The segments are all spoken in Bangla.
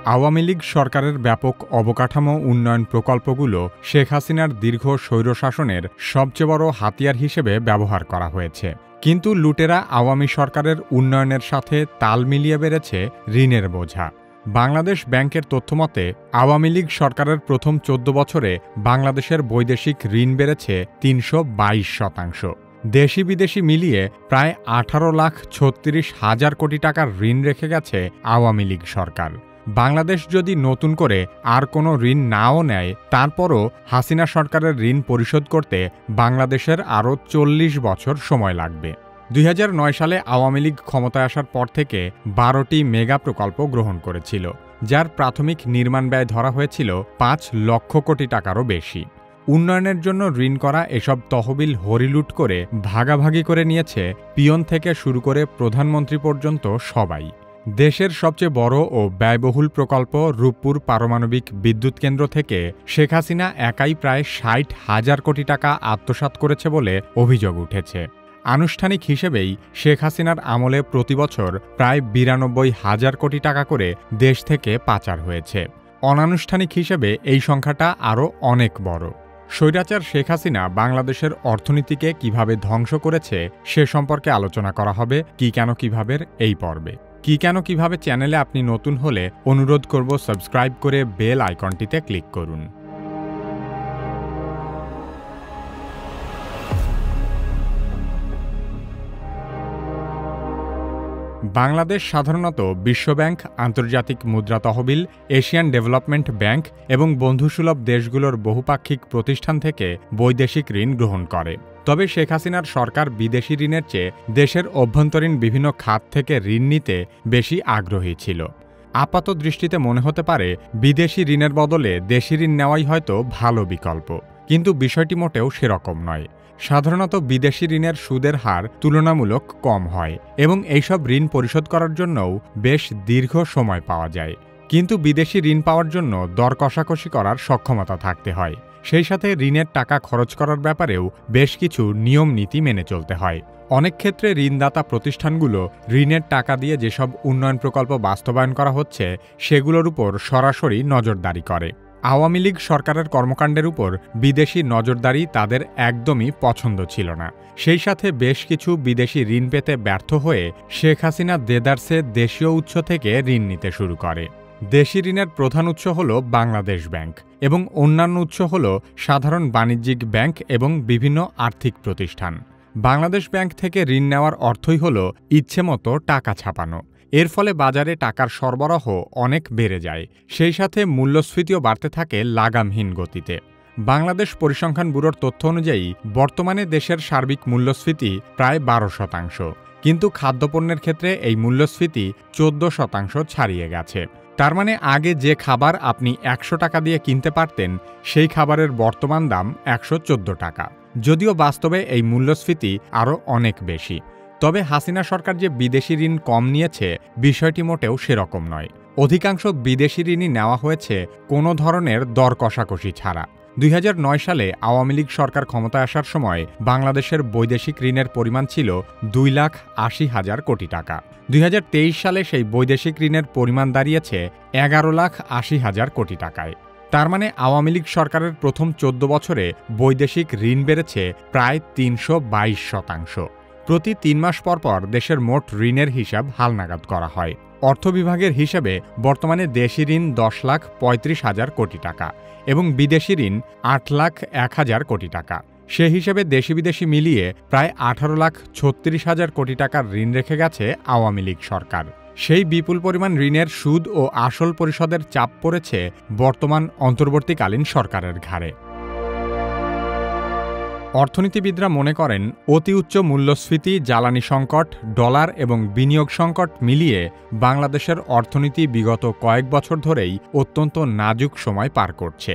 আওয়ামী লীগ সরকারের ব্যাপক অবকাঠামো উন্নয়ন প্রকল্পগুলো শেখ হাসিনার দীর্ঘ স্বৈরশাসনের সবচেয়ে বড় হাতিয়ার হিসেবে ব্যবহার করা হয়েছে। কিন্তু লুটেরা আওয়ামী সরকারের উন্নয়নের সাথে তাল মিলিয়ে বেড়েছে ঋণের বোঝা। বাংলাদেশ ব্যাংকের তথ্যমতে আওয়ামী লীগ সরকারের প্রথম ১৪ বছরে বাংলাদেশের বৈদেশিক ঋণ বেড়েছে ৩২২%। দেশি বিদেশি মিলিয়ে প্রায় ১৮,৩৬,০০০ কোটি টাকার ঋণ রেখে গেছে আওয়ামী লীগ সরকার। বাংলাদেশ যদি নতুন করে আর কোনো ঋণ নাও নেয়, তারপরও হাসিনা সরকারের ঋণ পরিশোধ করতে বাংলাদেশের আরও ৪০ বছর সময় লাগবে। ২০০৯ সালে আওয়ামী লীগ ক্ষমতায় আসার পর থেকে ১২টি মেগা প্রকল্প গ্রহণ করেছিল, যার প্রাথমিক নির্মাণ ব্যয় ধরা হয়েছিল ৫ লক্ষ কোটি টাকারও বেশি। উন্নয়নের জন্য ঋণ করা এসব তহবিল হরিলুট করে ভাগাভাগি করে নিয়েছে পিয়ন থেকে শুরু করে প্রধানমন্ত্রী পর্যন্ত সবাই। দেশের সবচেয়ে বড় ও ব্যয়বহুল প্রকল্প রূপপুর পারমাণবিক বিদ্যুৎ কেন্দ্র থেকে শেখ হাসিনা একাই প্রায় ৬০,০০০ কোটি টাকা আত্মসাৎ করেছে বলে অভিযোগ উঠেছে। আনুষ্ঠানিক হিসেবেই শেখ হাসিনার আমলে প্রতিবছর প্রায় ৯২,০০০ কোটি টাকা করে দেশ থেকে পাচার হয়েছে। অনানুষ্ঠানিক হিসেবে এই সংখ্যাটা আরও অনেক বড়। স্বৈরাচার শেখ হাসিনা বাংলাদেশের অর্থনীতিকে কিভাবে ধ্বংস করেছে সে সম্পর্কে আলোচনা করা হবে কি কেন কিভাবের এই পর্বে। কি কেন কিভাবে চ্যানেলে আপনি নতুন হলে অনুরোধ করব সাবস্ক্রাইব করে বেল আইকনটিতে ক্লিক করুন। বাংলাদেশ সাধারণত বিশ্বব্যাংক, আন্তর্জাতিক মুদ্রা তহবিল, এশিয়ান ডেভেলপমেন্ট ব্যাংক এবং বন্ধুসুলভ দেশগুলোর বহুপাক্ষিক প্রতিষ্ঠান থেকে বৈদেশিক ঋণ গ্রহণ করে। তবে শেখ হাসিনার সরকার বিদেশি ঋণের চেয়ে দেশের অভ্যন্তরীণ বিভিন্ন খাত থেকে ঋণ নিতে বেশি আগ্রহী ছিল। আপাত দৃষ্টিতে মনে হতে পারে বিদেশি ঋণের বদলে দেশি ঋণ নেওয়াই হয়তো ভালো বিকল্প, কিন্তু বিষয়টি মোটেও সেরকম নয়। সাধারণত বিদেশি ঋণের সুদের হার তুলনামূলক কম হয় এবং এইসব ঋণ পরিশোধ করার জন্যও বেশ দীর্ঘ সময় পাওয়া যায়। কিন্তু বিদেশি ঋণ পাওয়ার জন্য দর কষাকষি করার সক্ষমতা থাকতে হয়। সেই সাথে ঋণের টাকা খরচ করার ব্যাপারেও বেশ কিছু নিয়ম নীতি মেনে চলতে হয়। অনেক ক্ষেত্রে ঋণদাতা প্রতিষ্ঠানগুলো ঋণের টাকা দিয়ে যেসব উন্নয়ন প্রকল্প বাস্তবায়ন করা হচ্ছে সেগুলোর উপর সরাসরি নজরদারি করে। আওয়ামী লীগ সরকারের কর্মকাণ্ডের উপর বিদেশি নজরদারি তাদের একদমই পছন্দ ছিল না। সেই সাথে বেশ কিছু বিদেশি ঋণ পেতে ব্যর্থ হয়ে শেখ হাসিনা দেদারসে দেশীয় উৎস থেকে ঋণ নিতে শুরু করে। দেশি ঋণের প্রধান উৎস হল বাংলাদেশ ব্যাংক এবং অন্যান্য উৎস হল সাধারণ বাণিজ্যিক ব্যাংক এবং বিভিন্ন আর্থিক প্রতিষ্ঠান। বাংলাদেশ ব্যাংক থেকে ঋণ নেওয়ার অর্থই হল ইচ্ছেমতো টাকা ছাপানো। এর ফলে বাজারে টাকার সরবরাহ অনেক বেড়ে যায়, সেই সাথে মূল্যস্ফীতিও বাড়তে থাকে লাগামহীন গতিতে। বাংলাদেশ পরিসংখ্যান ব্যুরোর তথ্য অনুযায়ী বর্তমানে দেশের সার্বিক মূল্যস্ফীতি প্রায় ১২%, কিন্তু খাদ্যপণ্যের ক্ষেত্রে এই মূল্যস্ফীতি ১৪% ছাড়িয়ে গেছে। তার মানে আগে যে খাবার আপনি ১০০ টাকা দিয়ে কিনতে পারতেন সেই খাবারের বর্তমান দাম ১১৪ টাকা, যদিও বাস্তবে এই মূল্যস্ফীতি আরও অনেক বেশি। তবে হাসিনা সরকার যে বিদেশি ঋণ কম নিয়েছে বিষয়টি মোটেও সেরকম নয়। অধিকাংশ বিদেশি ঋণই নেওয়া হয়েছে কোনো ধরনের দর কষাকষি ছাড়া। ২০০৯ সালে আওয়ামী লীগ সরকার ক্ষমতায় আসার সময় বাংলাদেশের বৈদেশিক ঋণের পরিমাণ ছিল ২,৮০,০০০ কোটি টাকা। ২০২৩ সালে সেই বৈদেশিক ঋণের পরিমাণ দাঁড়িয়েছে ১১,৮০,০০০ কোটি টাকায়। তার মানে আওয়ামী লীগ সরকারের প্রথম ১৪ বছরে বৈদেশিক ঋণ বেড়েছে প্রায় ৩২২%। প্রতি ৩ মাস পর পর দেশের মোট ঋণের হিসাব হালনাগাদ করা হয়। অর্থ বিভাগের হিসেবে বর্তমানে দেশি ঋণ ১০,৩৫,০০০ কোটি টাকা এবং বিদেশি ঋণ ৮,০১,০০০ কোটি টাকা। সে হিসেবে দেশি বিদেশি মিলিয়ে প্রায় ১৮,৩৬,০০০ কোটি টাকার ঋণ রেখে গেছে আওয়ামী লীগ সরকার। সেই বিপুল পরিমাণ ঋণের সুদ ও আসল পরিশোধের চাপ পড়েছে বর্তমান অন্তর্বর্তীকালীন সরকারের ঘাড়ে। অর্থনীতিবিদরা মনে করেন অতি উচ্চ মূল্যস্ফীতি, জ্বালানি সংকট, ডলার এবং বিনিয়োগ সংকট মিলিয়ে বাংলাদেশের অর্থনীতি বিগত কয়েক বছর ধরেই অত্যন্ত নাজুক সময় পার করছে।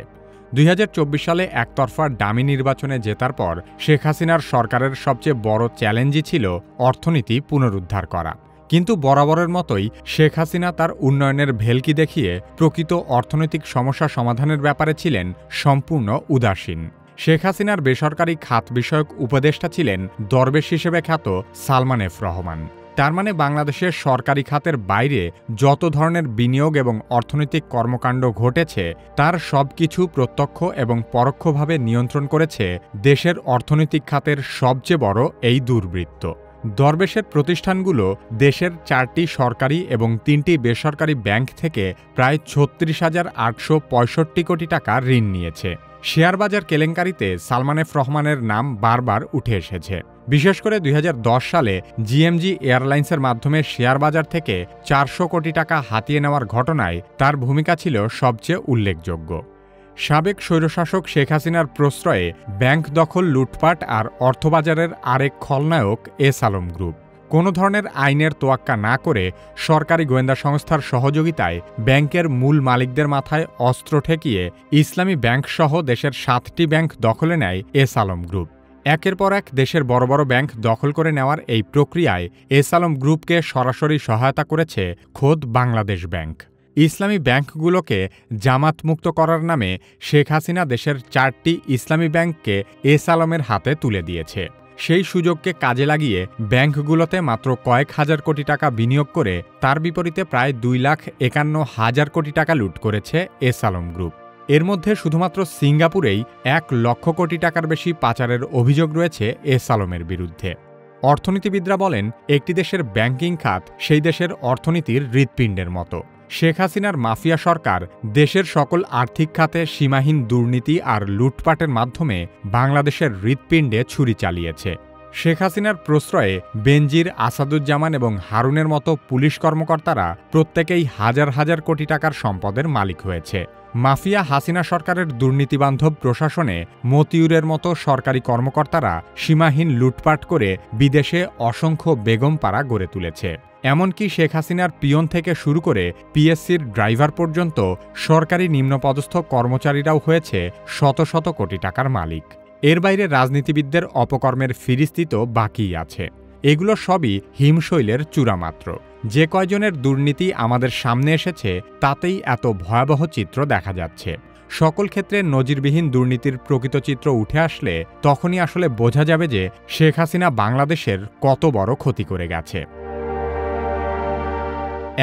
২০২৪ সালে একতরফা ডামি নির্বাচনে জেতার পর শেখ হাসিনার সরকারের সবচেয়ে বড় চ্যালেঞ্জই ছিল অর্থনীতি পুনরুদ্ধার করা। কিন্তু বরাবরের মতোই শেখ হাসিনা তার উন্নয়নের ভেলকি দেখিয়ে প্রকৃত অর্থনৈতিক সমস্যা সমাধানের ব্যাপারে ছিলেন সম্পূর্ণ উদাসীন। শেখ হাসিনার বেসরকারি খাত বিষয়ক উপদেষ্টা ছিলেন দরবেশ হিসেবে খ্যাত সালমান এফ রহমান। তার মানে বাংলাদেশের সরকারি খাতের বাইরে যত ধরনের বিনিয়োগ এবং অর্থনৈতিক কর্মকাণ্ড ঘটেছে তার সবকিছু প্রত্যক্ষ এবং পরোক্ষভাবে নিয়ন্ত্রণ করেছে দেশের অর্থনৈতিক খাতের সবচেয়ে বড় এই দুর্বৃত্ত। দরবেশের প্রতিষ্ঠানগুলো দেশের 4টি সরকারি এবং 3টি বেসরকারি ব্যাংক থেকে প্রায় 36,865 কোটি টাকা ঋণ নিয়েছে। শেয়ারবাজার কেলেঙ্কারিতে সালমান এফ রহমানের নাম বারবার উঠে এসেছে। বিশেষ করে 2010 সালে জিএমজি এয়ারলাইন্সের মাধ্যমে শেয়ারবাজার থেকে 400 কোটি টাকা হাতিয়ে নেওয়ার ঘটনায় তার ভূমিকা ছিল সবচেয়ে উল্লেখযোগ্য। সাবেক স্বৈরশাসক শেখ হাসিনার প্রশ্রয়ে ব্যাংক দখল, লুটপাট আর অর্থবাজারের আরেক খলনায়ক এস আলম গ্রুপ কোনো ধরনের আইনের তোয়াক্কা না করে সরকারি গোয়েন্দা সংস্থার সহযোগিতায় ব্যাংকের মূল মালিকদের মাথায় অস্ত্র ঠেকিয়ে ইসলামী ব্যাংকসহ দেশের 7টি ব্যাংক দখলে নেয় এস আলম গ্রুপ। একের পর এক দেশের বড় বড় ব্যাংক দখল করে নেওয়ার এই প্রক্রিয়ায় এস আলম গ্রুপকে সরাসরি সহায়তা করেছে খোদ বাংলাদেশ ব্যাংক। ইসলামী ব্যাংকগুলোকে জামাতমুক্ত করার নামে শেখ হাসিনা দেশের 4টি ইসলামী ব্যাংককে এস আলমের হাতে তুলে দিয়েছে। সেই সুযোগকে কাজে লাগিয়ে ব্যাংকগুলোতে মাত্র কয়েক হাজার কোটি টাকা বিনিয়োগ করে তার বিপরীতে প্রায় 2,51,000 কোটি টাকা লুট করেছে এস আলম গ্রুপ। এর মধ্যে শুধুমাত্র সিঙ্গাপুরেই 1 লক্ষ কোটি টাকার বেশি পাচারের অভিযোগ রয়েছে এস আলমের বিরুদ্ধে। অর্থনীতিবিদরা বলেন, একটি দেশের ব্যাংকিং খাত সেই দেশের অর্থনীতির হৃৎপিণ্ডের মতো। শেখ হাসিনার মাফিয়া সরকার দেশের সকল আর্থিক খাতে সীমাহীন দুর্নীতি আর লুটপাটের মাধ্যমে বাংলাদেশের হৃৎপিণ্ডে ছুরি চালিয়েছে। শেখ হাসিনার প্রশ্রয়ে বেনজির, আসাদুজ্জামান এবং হারুনের মতো পুলিশ কর্মকর্তারা প্রত্যেকেই হাজার হাজার কোটি টাকার সম্পদের মালিক হয়েছে। মাফিয়া হাসিনা সরকারের দুর্নীতিবান্ধব প্রশাসনে মতিউরের মতো সরকারি কর্মকর্তারা সীমাহীন লুটপাট করে বিদেশে অসংখ্য বেগমপাড়া গড়ে তুলেছে। এমনকি শেখ হাসিনার পিয়ন থেকে শুরু করে পিএসসির ড্রাইভার পর্যন্ত সরকারি নিম্নপদস্থ কর্মচারীরাও হয়েছে শত শত কোটি টাকার মালিক। এর বাইরে রাজনীতিবিদদের অপকর্মের ফিরিস্তি তো বাকিই আছে। এগুলো সবই হিমশৈলের চূড়ামাত্র। যে কয়জনের দুর্নীতি আমাদের সামনে এসেছে তাতেই এত ভয়াবহ চিত্র দেখা যাচ্ছে। সকল ক্ষেত্রে নজিরবিহীন দুর্নীতির প্রকৃত চিত্র উঠে আসলে তখনই আসলে বোঝা যাবে যে শেখ হাসিনা বাংলাদেশের কত বড় ক্ষতি করে গেছে।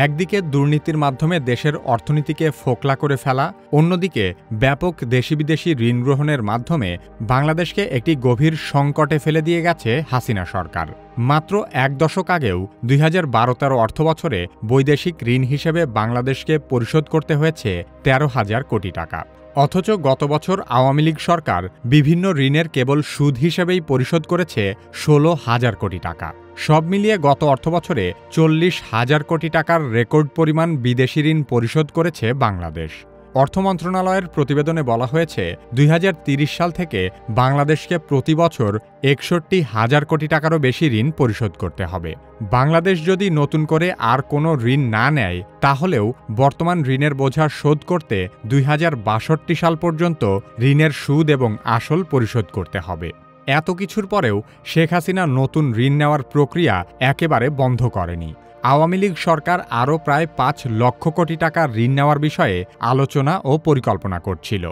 একদিকে দুর্নীতির মাধ্যমে দেশের অর্থনীতিকে ফোকলা করে ফেলা, অন্যদিকে ব্যাপক দেশি বিদেশি ঋণ গ্রহণের মাধ্যমে বাংলাদেশকে একটি গভীর সংকটে ফেলে দিয়ে গেছে হাসিনা সরকার। মাত্র 1 দশক আগেও 2012-13 অর্থবছরে বৈদেশিক ঋণ হিসেবে বাংলাদেশকে পরিশোধ করতে হয়েছে 13,000 কোটি টাকা। অথচ গত বছর আওয়ামী লীগ সরকার বিভিন্ন ঋণের কেবল সুদ হিসেবেই পরিশোধ করেছে 16,000 কোটি টাকা। সব মিলিয়ে গত অর্থবছরে 40,000 কোটি টাকার রেকর্ড পরিমাণ বিদেশি ঋণ পরিশোধ করেছে বাংলাদেশ। অর্থ মন্ত্রণালয়ের প্রতিবেদনে বলা হয়েছে 2030 সাল থেকে বাংলাদেশকে প্রতি বছর 61,000 কোটি টাকারও বেশি ঋণ পরিশোধ করতে হবে। বাংলাদেশ যদি নতুন করে আর কোনো ঋণ না নেয় তাহলেও বর্তমান ঋণের বোঝা শোধ করতে 2062 সাল পর্যন্ত ঋণের সুদ এবং আসল পরিশোধ করতে হবে। এত কিছুর পরেও শেখ হাসিনা নতুন ঋণ নেওয়ার প্রক্রিয়া একেবারে বন্ধ করেনি। আওয়ামী লীগ সরকার আরও প্রায় 5 লক্ষ কোটি টাকা ঋণ নেওয়ার বিষয়ে আলোচনা ও পরিকল্পনা করছিল।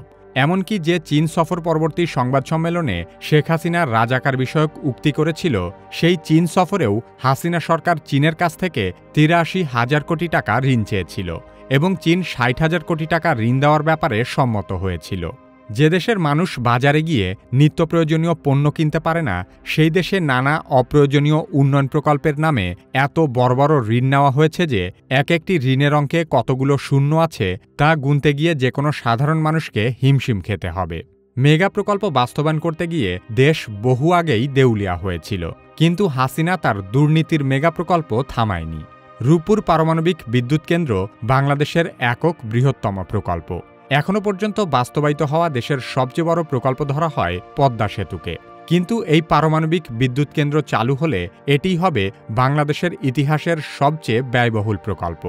এমনকি যে চীন সফর পরবর্তী সংবাদ সম্মেলনে শেখ হাসিনা রাজাকার বিষয়ক উক্তি করেছিল, সেই চীন সফরেও হাসিনা সরকার চীনের কাছ থেকে 83,000 কোটি টাকা ঋণ চেয়েছিল এবং চীন 60,000 কোটি টাকা ঋণ দেওয়ার ব্যাপারে সম্মত হয়েছিল। যে দেশের মানুষ বাজারে গিয়ে নিত্য প্রয়োজনীয় পণ্য কিনতে পারে না, সেই দেশে নানা অপ্রয়োজনীয় উন্নয়ন প্রকল্পের নামে এত বড় বড় ঋণ নেওয়া হয়েছে যে এক একটি ঋণের অঙ্কে কতগুলো শূন্য আছে তা গুনতে গিয়ে যে কোনো সাধারণ মানুষকে হিমশিম খেতে হবে। মেগা প্রকল্প বাস্তবায়ন করতে গিয়ে দেশ বহু আগেই দেউলিয়া হয়েছিল, কিন্তু হাসিনা তার দুর্নীতির মেগা প্রকল্প থামায়নি। রূপপুর পারমাণবিক বিদ্যুৎ কেন্দ্র বাংলাদেশের একক বৃহত্তম প্রকল্প। এখনো পর্যন্ত বাস্তবায়িত হওয়া দেশের সবচেয়ে বড় প্রকল্প ধরা হয় পদ্মা সেতুকে। কিন্তু এই পারমাণবিক বিদ্যুৎ কেন্দ্র চালু হলে এটিই হবে বাংলাদেশের ইতিহাসের সবচেয়ে ব্যয়বহুল প্রকল্প।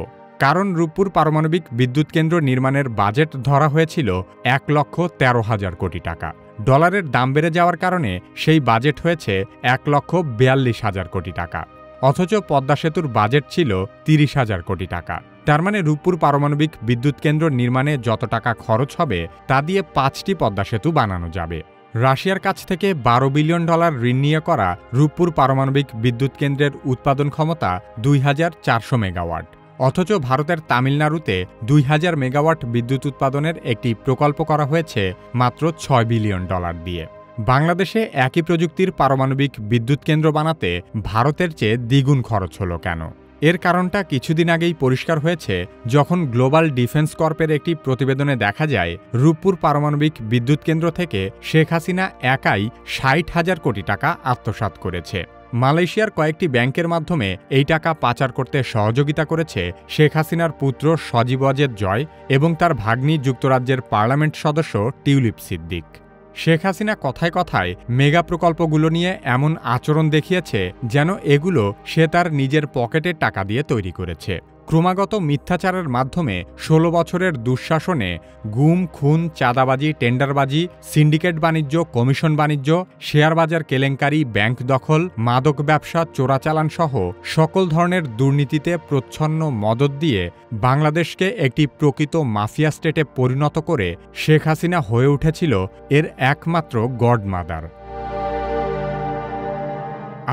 কারণ রূপপুর পারমাণবিক বিদ্যুৎ কেন্দ্র নির্মাণের বাজেট ধরা হয়েছিল 1,13,000 কোটি টাকা। ডলারের দাম বেড়ে যাওয়ার কারণে সেই বাজেট হয়েছে 1,42,000 কোটি টাকা। অথচ পদ্মা সেতুর বাজেট ছিল 30,000 কোটি টাকা। তার মানে রূপপুর পারমাণবিক বিদ্যুৎ কেন্দ্র নির্মাণে যত টাকা খরচ হবে তা দিয়ে 5টি পদ্মা সেতু বানানো যাবে। রাশিয়ার কাছ থেকে $12 বিলিয়ন ঋণ নিয়ে করা রূপপুর পারমাণবিক বিদ্যুৎ কেন্দ্রের উৎপাদন ক্ষমতা 2400 মেগাওয়াট। অথচ ভারতের তামিলনাড়ুতে 2000 মেগাওয়াট বিদ্যুৎ উৎপাদনের একটি প্রকল্প করা হয়েছে মাত্র $6 বিলিয়ন দিয়ে। বাংলাদেশে একই প্রযুক্তির পারমাণবিক বিদ্যুৎ কেন্দ্র বানাতে ভারতের চেয়ে দ্বিগুণ খরচ হলো কেন? এর কারণটা কিছুদিন আগেই পরিষ্কার হয়েছে যখন গ্লোবাল ডিফেন্স কর্পের একটি প্রতিবেদনে দেখা যায় রূপপুর পারমাণবিক বিদ্যুৎ কেন্দ্র থেকে শেখ হাসিনা একাই 60,000 কোটি টাকা আত্মসাৎ করেছে। মালয়েশিয়ার কয়েকটি ব্যাংকের মাধ্যমে এই টাকা পাচার করতে সহযোগিতা করেছে শেখ হাসিনার পুত্র সজীব ওয়াজেদ জয় এবং তার ভাগ্নি যুক্তরাজ্যের পার্লামেন্ট সদস্য টিউলিপ সিদ্দিক। শেখ হাসিনা কথায় কথায় মেগা প্রকল্পগুলো নিয়ে এমন আচরণ দেখিয়েছে যেন এগুলো সে তার নিজের পকেটের টাকা দিয়ে তৈরি করেছে। ক্রমাগত মিথ্যাচারের মাধ্যমে 16 বছরের দুঃশাসনে গুম, খুন, চাঁদাবাজি, টেন্ডারবাজি, সিন্ডিকেট বাণিজ্য, কমিশন বাণিজ্য, শেয়ার বাজার কেলেঙ্কারি, ব্যাংক দখল, মাদক ব্যবসা, চোরাচালান সহ সকল ধরনের দুর্নীতিতে প্রচ্ছন্ন মদদ দিয়ে বাংলাদেশকে একটি প্রকৃত মাফিয়া স্টেটে পরিণত করে শেখ হাসিনা হয়ে উঠেছিল এর একমাত্র গডমাদার।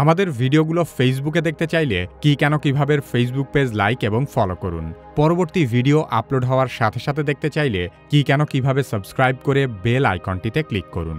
আমাদের ভিডিওগুলো ফেসবুকে দেখতে চাইলে কিভাবে ফেসবুক পেজ লাইক এবং ফলো করুন। পরবর্তী ভিডিও আপলোড হওয়ার সাথে সাথে দেখতে চাইলে কিভাবে সাবস্ক্রাইব করে বেল আইকনটিতে ক্লিক করুন।